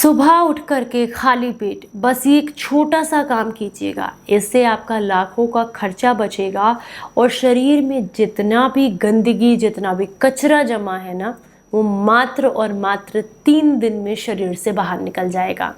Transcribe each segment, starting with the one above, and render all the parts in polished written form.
सुबह उठ करके खाली पेट बस ये एक छोटा सा काम कीजिएगा। इससे आपका लाखों का खर्चा बचेगा और शरीर में जितना भी गंदगी, जितना भी कचरा जमा है ना, वो मात्र और मात्र 3 दिन में शरीर से बाहर निकल जाएगा।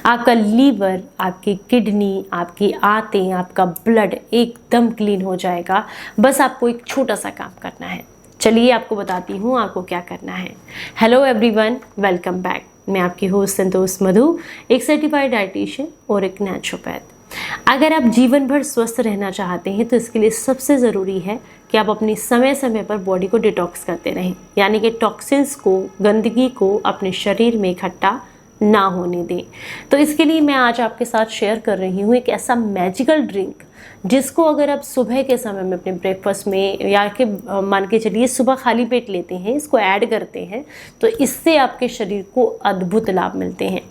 आपका लीवर, आपकी किडनी, आपकी आंतें, आपका ब्लड एकदम क्लीन हो जाएगा। बस आपको एक छोटा सा काम करना है। चलिए आपको बताती हूँ आपको क्या करना है। Hello everyone, welcome back. मैं आपकी होस्ट संतोष मधु, एक सर्टिफाइड डाइटिशियन और एक नेचुरोपैथ। अगर आप जीवन भर स्वस्थ रहना चाहते हैं तो इसके लिए सबसे ज़रूरी है कि आप अपनी समय समय पर बॉडी को डिटॉक्स करते रहें, यानी कि टॉक्सिन्स को, गंदगी को अपने शरीर में इकट्ठा ना होने दें। तो इसके लिए मैं आज आपके साथ शेयर कर रही हूँ एक ऐसा मैजिकल ड्रिंक जिसको अगर आप सुबह के समय में अपने ब्रेकफास्ट में या कि मान के चलिए सुबह खाली पेट लेते हैं, इसको ऐड करते हैं तो इससे आपके शरीर को अद्भुत लाभ मिलते हैं।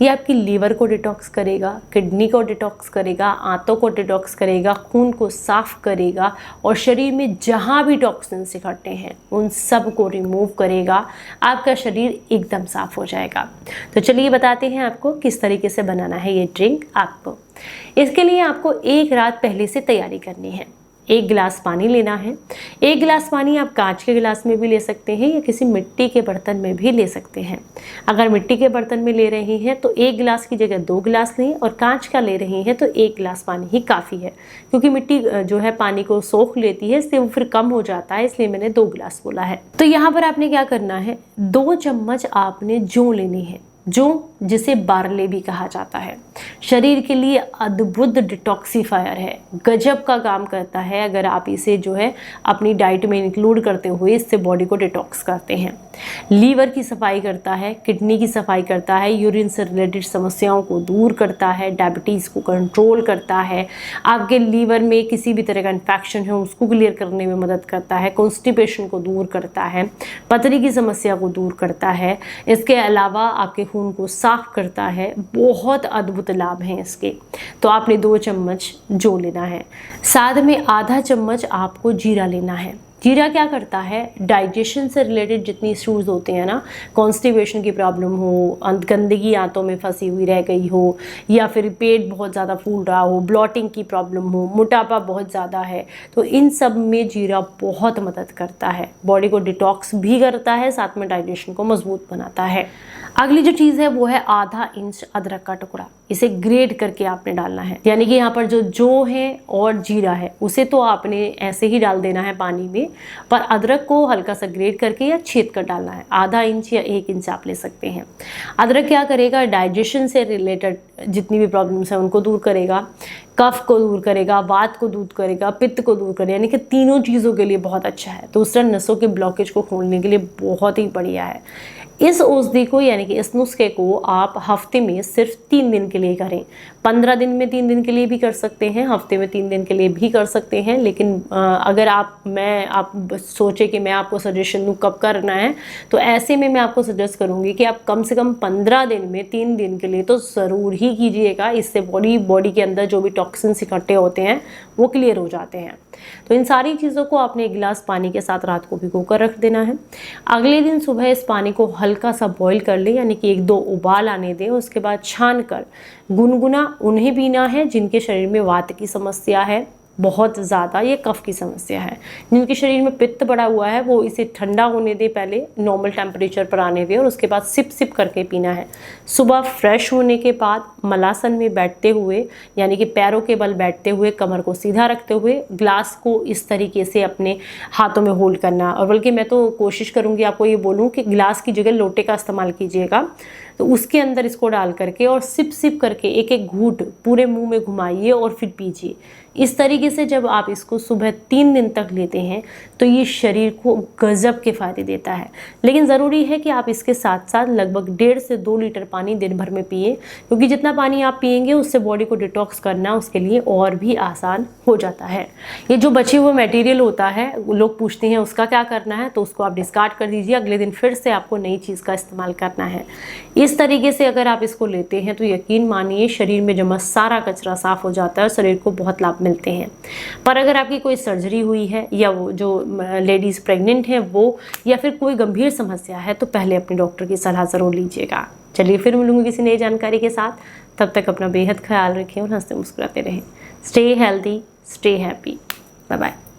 ये आपकी लीवर को डिटॉक्स करेगा, किडनी को डिटॉक्स करेगा, आंतों को डिटॉक्स करेगा, खून को साफ करेगा और शरीर में जहाँ भी टॉक्सिन्स इकट्ठे हैं उन सब को रिमूव करेगा। आपका शरीर एकदम साफ हो जाएगा। तो चलिए बताते हैं आपको किस तरीके से बनाना है ये ड्रिंक आपको। इसके लिए आपको एक रात पहले से तैयारी करनी है। 1 गिलास पानी लेना है। 1 गिलास पानी आप कांच के गिलास में भी ले सकते हैं या किसी मिट्टी के बर्तन में भी ले सकते हैं। अगर मिट्टी के बर्तन में ले रही हैं तो 1 गिलास की जगह 2 गिलास लें और कांच का ले रही हैं तो 1 गिलास पानी ही काफ़ी है, क्योंकि मिट्टी जो है पानी को सोख लेती है, इसलिए वो फिर कम हो जाता है, इसलिए मैंने 2 गिलास बोला है। तो यहाँ पर आपने क्या करना है, 2 चम्मच आपने जौ लेनी है। जौ, जिसे बार्ले भी कहा जाता है, शरीर के लिए अद्भुत डिटॉक्सिफायर है, गजब का काम करता है। अगर आप इसे जो है अपनी डाइट में इंक्लूड करते हुए इससे बॉडी को डिटॉक्स करते हैं। लीवर की सफाई करता है, किडनी की सफाई करता है, यूरिन से रिलेटेड समस्याओं को दूर करता है, डायबिटीज़ को कंट्रोल करता है, आपके लीवर में किसी भी तरह का इन्फेक्शन है उसको क्लियर करने में मदद करता है, कॉन्स्टिपेशन को दूर करता है, पथरी की समस्या को दूर करता है। इसके अलावा आपके खून को साफ करता है। बहुत अद्भुत लाभ हैं इसके। तो आपने 2 चम्मच जौ लेना है। साथ में आधा चम्मच आपको जीरा लेना है। जीरा क्या करता है, डाइजेशन से रिलेटेड जितनी इश्यूज़ होते हैं ना, कॉन्स्टिपेशन की प्रॉब्लम हो, गंदगी आंतों में फंसी हुई रह गई हो, या फिर पेट बहुत ज़्यादा फूल रहा हो, ब्लॉटिंग की प्रॉब्लम हो, मोटापा बहुत ज़्यादा है, तो इन सब में जीरा बहुत मदद करता है। बॉडी को डिटॉक्स भी करता है, साथ में डाइजेशन को मजबूत बनाता है। अगली जो चीज़ है वो है आधा इंच अदरक का टुकड़ा। इसे ग्रेट करके आपने डालना है, यानी कि यहाँ पर जो जौ है और जीरा है उसे तो आपने ऐसे ही डाल देना है पानी में, पर अदरक को हल्का सा ग्रेट करके या छेद कर डालना है। आधा इंच या 1 इंच आप ले सकते हैं। अदरक क्या करेगा, डाइजेशन से रिलेटेड जितनी भी प्रॉब्लम्स हैं उनको दूर करेगा, कफ को दूर करेगा, वात को दूर करेगा, पित्त को दूर करेगा, यानी कि तीनों चीज़ों के लिए बहुत अच्छा है। दूसरा, नसों के ब्लॉकेज को खोलने के लिए बहुत ही बढ़िया है। इस औषधि को, यानी कि इस नुस्खे को आप हफ्ते में सिर्फ 3 दिन के लिए करें। 15 दिन में 3 दिन के लिए भी कर सकते हैं, हफ्ते में 3 दिन के लिए भी कर सकते हैं। लेकिन अगर आप सोचे कि मैं आपको सजेशन दूँ कब करना है, तो ऐसे में मैं आपको सजेस्ट करूँगी कि आप कम से कम 15 दिन में 3 दिन के लिए तो ज़रूर ही कीजिएगा। इससे बॉडी के अंदर जो भी टॉक्सिन्स इकट्ठे होते हैं वो क्लियर हो जाते हैं। तो इन सारी चीज़ों को आपने 1 गिलास पानी के साथ रात को भिगो कर रख देना है। अगले दिन सुबह इस पानी को हल्का सा बॉईल कर लें, यानी कि 1-2 उबाल आने दें। उसके बाद छान कर गुनगुना उन्हें पीना है जिनके शरीर में वात की समस्या है बहुत ज़्यादा, ये कफ की समस्या है। जिनके शरीर में पित्त बढ़ा हुआ है वो इसे ठंडा होने दे, पहले नॉर्मल टेम्परेचर पर आने दे और उसके बाद सिप सिप करके पीना है। सुबह फ्रेश होने के बाद मलासन में बैठते हुए, यानी कि पैरों के बल बैठते हुए, कमर को सीधा रखते हुए ग्लास को इस तरीके से अपने हाथों में होल्ड करना। और बल्कि मैं तो कोशिश करूँगी आपको ये बोलूँ कि गिलास की जगह लोटे का इस्तेमाल कीजिएगा। तो उसके अंदर इसको डाल करके और सिप सिप करके एक एक घूंट पूरे मुंह में घुमाइए और फिर पीजिए। इस तरीके से जब आप इसको सुबह 3 दिन तक लेते हैं तो ये शरीर को गजब के फ़ायदे देता है। लेकिन ज़रूरी है कि आप इसके साथ साथ लगभग 1.5 से 2 लीटर पानी दिन भर में पिए, क्योंकि जितना पानी आप पिएंगे उससे बॉडी को डिटॉक्स करना उसके लिए और भी आसान हो जाता है। ये जो बचे हुए मटेरियल होता है, लोग पूछते हैं उसका क्या करना है, तो उसको आप डिस्कार्ड कर दीजिए। अगले दिन फिर से आपको नई चीज़ का इस्तेमाल करना है। इस तरीके से अगर आप इसको लेते हैं तो यकीन मानिए शरीर में जमा सारा कचरा साफ हो जाता है और शरीर को बहुत लाभ मिलते हैं। पर अगर आपकी कोई सर्जरी हुई है या वो जो लेडीज़ प्रेग्नेंट हैं वो, या फिर कोई गंभीर समस्या है, तो पहले अपने डॉक्टर की सलाह ज़रूर लीजिएगा। चलिए फिर मिलूंगी किसी नई जानकारी के साथ, तब तक अपना बेहद ख्याल रखें और हंसते मुस्कुराते रहें। Stay healthy, stay happy, bye bye.